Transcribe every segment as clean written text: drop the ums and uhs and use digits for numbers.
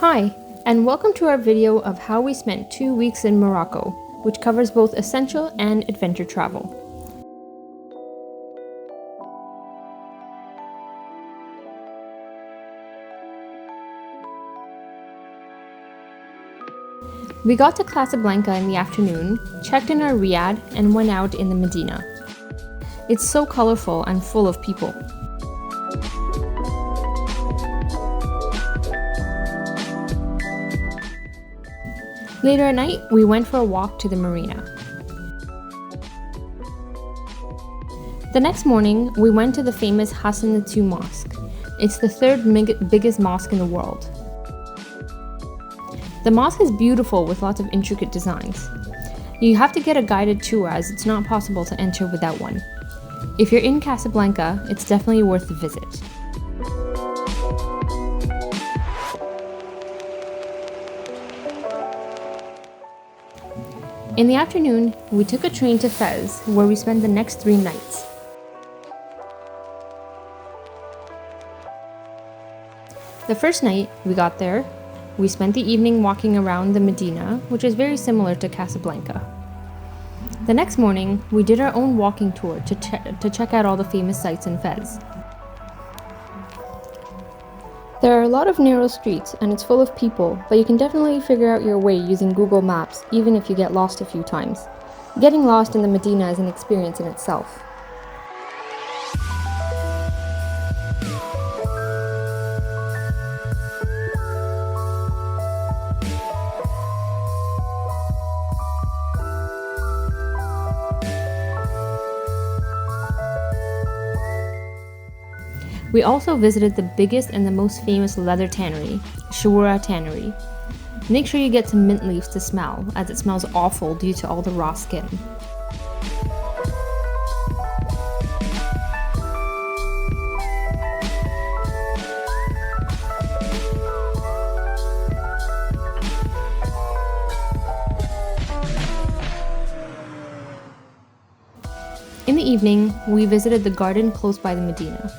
Hi, and welcome to our video of how we spent 2 weeks in Morocco, which covers both essential and adventure travel. We got to Casablanca in the afternoon, checked in our riad, and went out in the medina. It's so colorful and full of people. Later at night, we went for a walk to the marina. The next morning, we went to the famous Hassan II Mosque. It's the third biggest mosque in the world. The mosque is beautiful with lots of intricate designs. You have to get a guided tour as it's not possible to enter without one. If you're in Casablanca, it's definitely worth the visit. In the afternoon, we took a train to Fez, where we spent the next 3 nights. The first night we got there, we spent the evening walking around the Medina, which is very similar to Casablanca. The next morning, we did our own walking tour to check out all the famous sites in Fez. There are a lot of narrow streets and it's full of people, but you can definitely figure out your way using Google Maps, even if you get lost a few times. Getting lost in the Medina is an experience in itself. We also visited the biggest and the most famous leather tannery, Chouara Tannery. Make sure you get some mint leaves to smell, as it smells awful due to all the raw skin. In the evening, we visited the garden close by the Medina.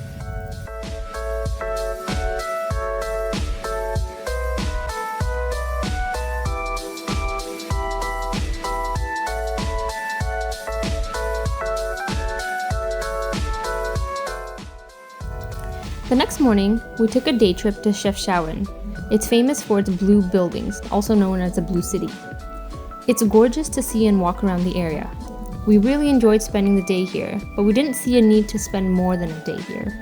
The next morning, we took a day trip to Chefchaouen. It's famous for its blue buildings, also known as the Blue City. It's gorgeous to see and walk around the area. We really enjoyed spending the day here, but we didn't see a need to spend more than a day here.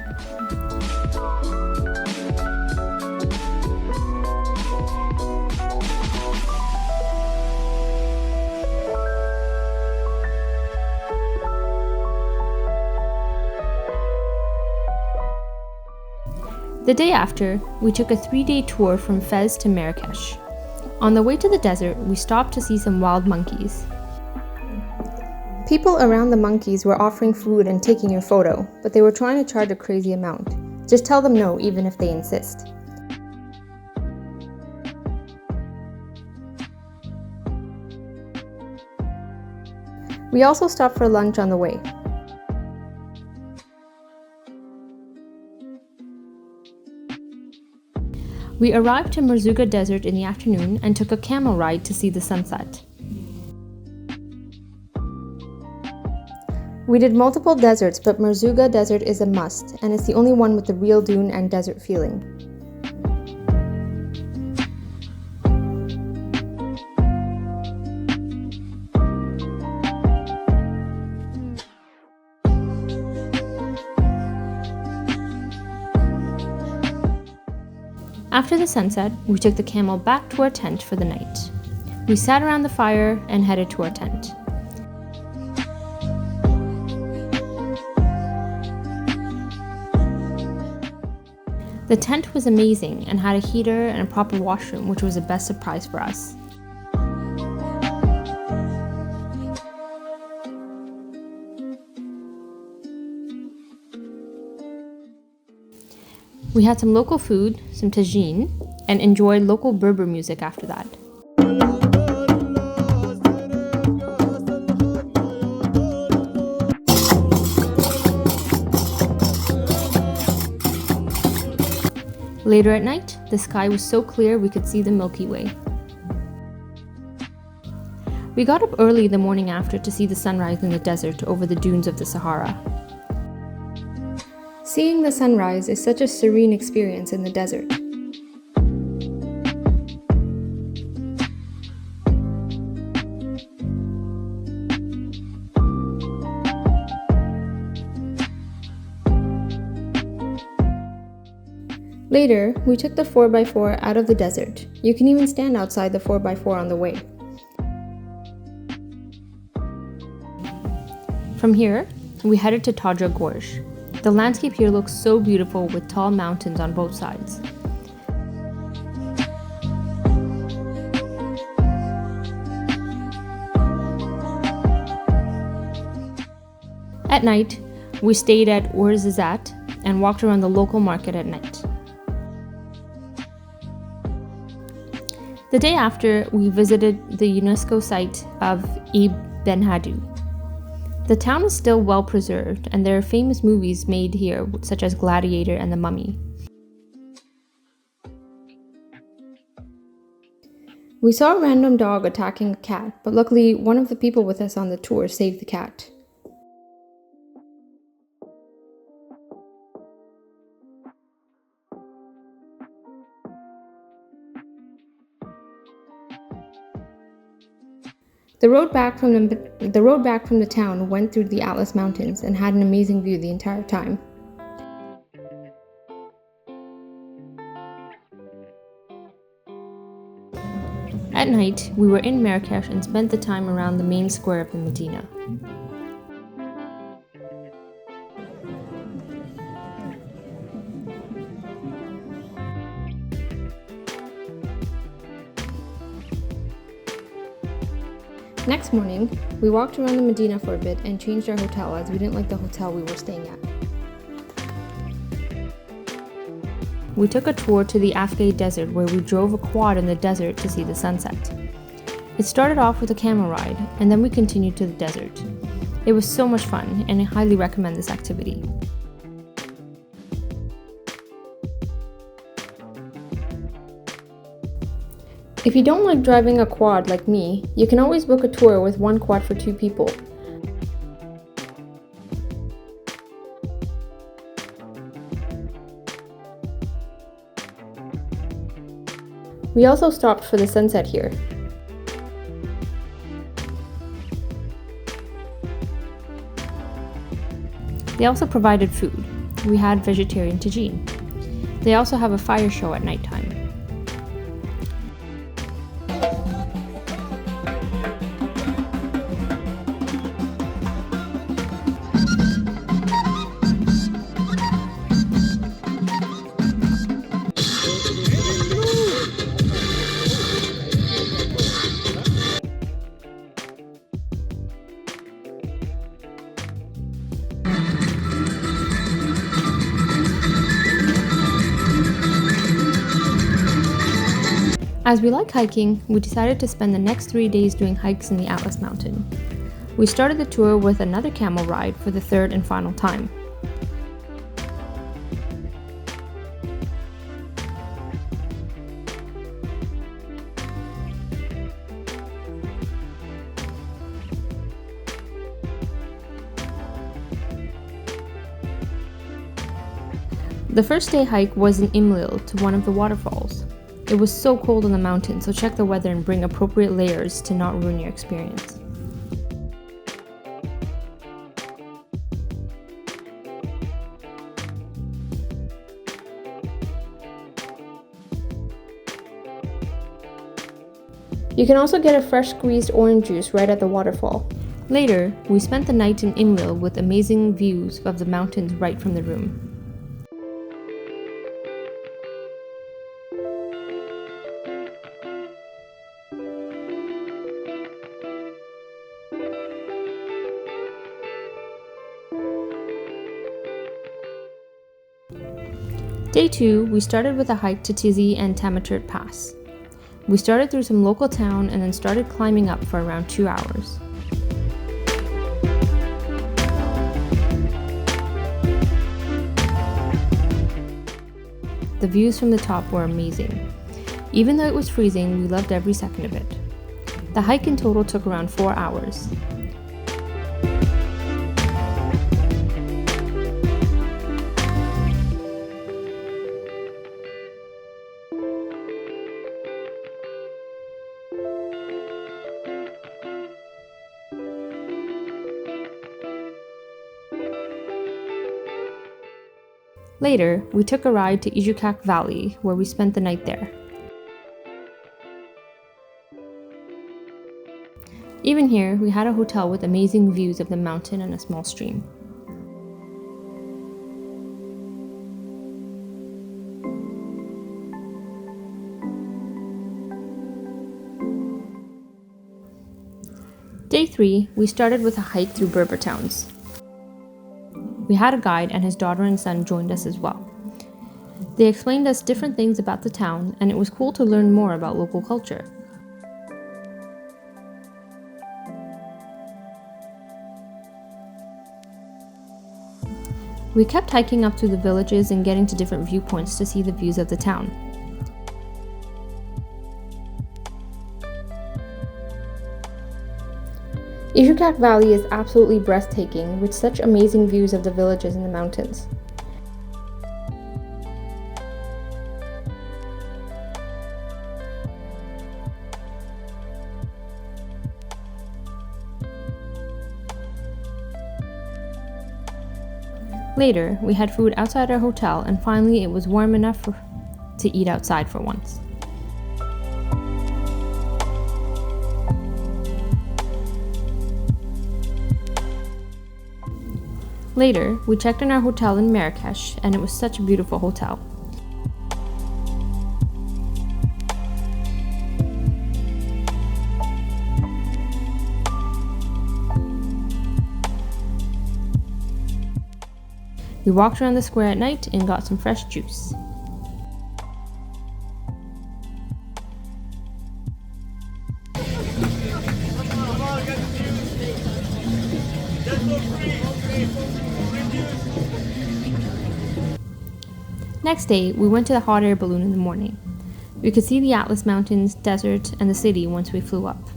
The day after, we took a 3-day tour from Fez to Marrakesh. On the way to the desert, we stopped to see some wild monkeys. People around the monkeys were offering food and taking your photo, but they were trying to charge a crazy amount. Just tell them no, even if they insist. We also stopped for lunch on the way. We arrived to Morocco Desert in the afternoon and took a camel ride to see the sunset. We did multiple deserts, but Morocco Desert is a must, and it's the only one with the real dune and desert feeling. After the sunset, we took the camel back to our tent for the night. We sat around the fire and headed to our tent. The tent was amazing and had a heater and a proper washroom, which was the best surprise for us. We had some local food, some tagine, and enjoyed local Berber music after that. Later at night, the sky was so clear we could see the Milky Way. We got up early the morning after to see the sunrise in the desert over the dunes of the Sahara. Seeing the sunrise is such a serene experience in the desert. Later, we took the 4x4 out of the desert. You can even stand outside the 4x4 on the way. From here, we headed to Tadra Gorge. The landscape here looks so beautiful with tall mountains on both sides. At night, we stayed at Ouzoud and walked around the local market at night. The day after, we visited the UNESCO site of Ibn Hadu. The town is still well preserved, and there are famous movies made here, such as Gladiator and The Mummy. We saw a random dog attacking a cat, but luckily one of the people with us on the tour saved the cat. The road back from the town went through the Atlas Mountains and had an amazing view the entire time. At night, we were in Marrakesh and spent the time around the main square of the Medina. Next morning, we walked around the Medina for a bit and changed our hotel as we didn't like the hotel we were staying at. We took a tour to the Afghan desert where we drove a quad in the desert to see the sunset. It started off with a camel ride and then we continued to the desert. It was so much fun and I highly recommend this activity. If you don't like driving a quad like me, you can always book a tour with one quad for 2 people. We also stopped for the sunset here. They also provided food. We had vegetarian tagine. They also have a fire show at nighttime. As we like hiking, we decided to spend the next 3 days doing hikes in the Atlas Mountain. We started the tour with another camel ride for the 3rd and final time. The first day hike was in Imlil to one of the waterfalls. It was so cold on the mountain, so check the weather and bring appropriate layers to not ruin your experience. You can also get a fresh squeezed orange juice right at the waterfall. Later, we spent the night in Imlil with amazing views of the mountains right from the room. Day 2, we started with a hike to Tizi and Tamatert Pass. We started through some local town and then started climbing up for around 2 hours. The views from the top were amazing. Even though it was freezing, we loved every second of it. The hike in total took around 4 hours. Later, we took a ride to Ijukak Valley, where we spent the night there. Even here, we had a hotel with amazing views of the mountain and a small stream. Day 3, we started with a hike through Berber towns. We had a guide and his daughter and son joined us as well. They explained us different things about the town, and it was cool to learn more about local culture. We kept hiking up through the villages and getting to different viewpoints to see the views of the town. Ijukak Valley is absolutely breathtaking, with such amazing views of the villages and the mountains. Later, we had food outside our hotel, and finally it was warm enough to eat outside for once. Later, we checked in our hotel in Marrakesh, and it was such a beautiful hotel. We walked around the square at night and got some fresh juice. Next day, we went to the hot air balloon in the morning. We could see the Atlas Mountains, desert, and the city once we flew up.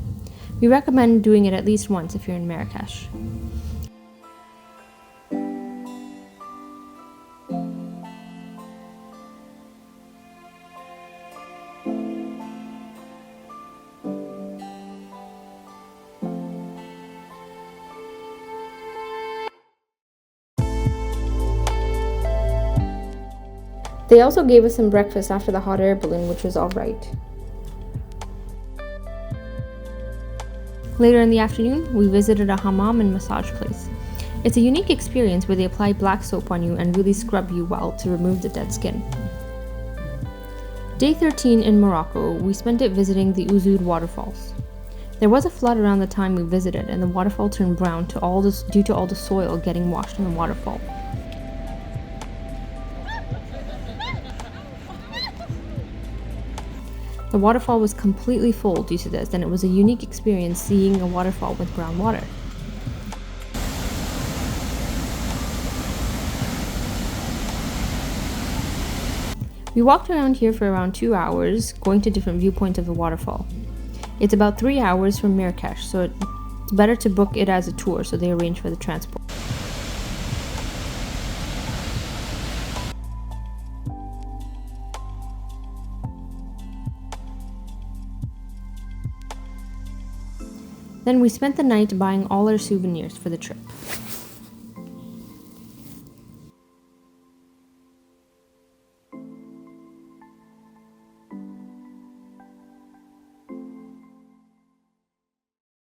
We recommend doing it at least once if you're in Marrakesh. They also gave us some breakfast after the hot air balloon, which was alright. Later in the afternoon, we visited a hammam and massage place. It's a unique experience where they apply black soap on you and really scrub you well to remove the dead skin. Day 13 in Morocco, we spent it visiting the Ouzoud waterfalls. There was a flood around the time we visited, and the waterfall turned brown due to all the soil getting washed in the waterfall. The waterfall was completely full due to this, and it was a unique experience seeing a waterfall with brown water. We walked around here for around 2 hours, going to different viewpoints of the waterfall. It's about 3 hours from Marrakesh, so it's better to book it as a tour, so they arrange for the transport. Then we spent the night buying all our souvenirs for the trip.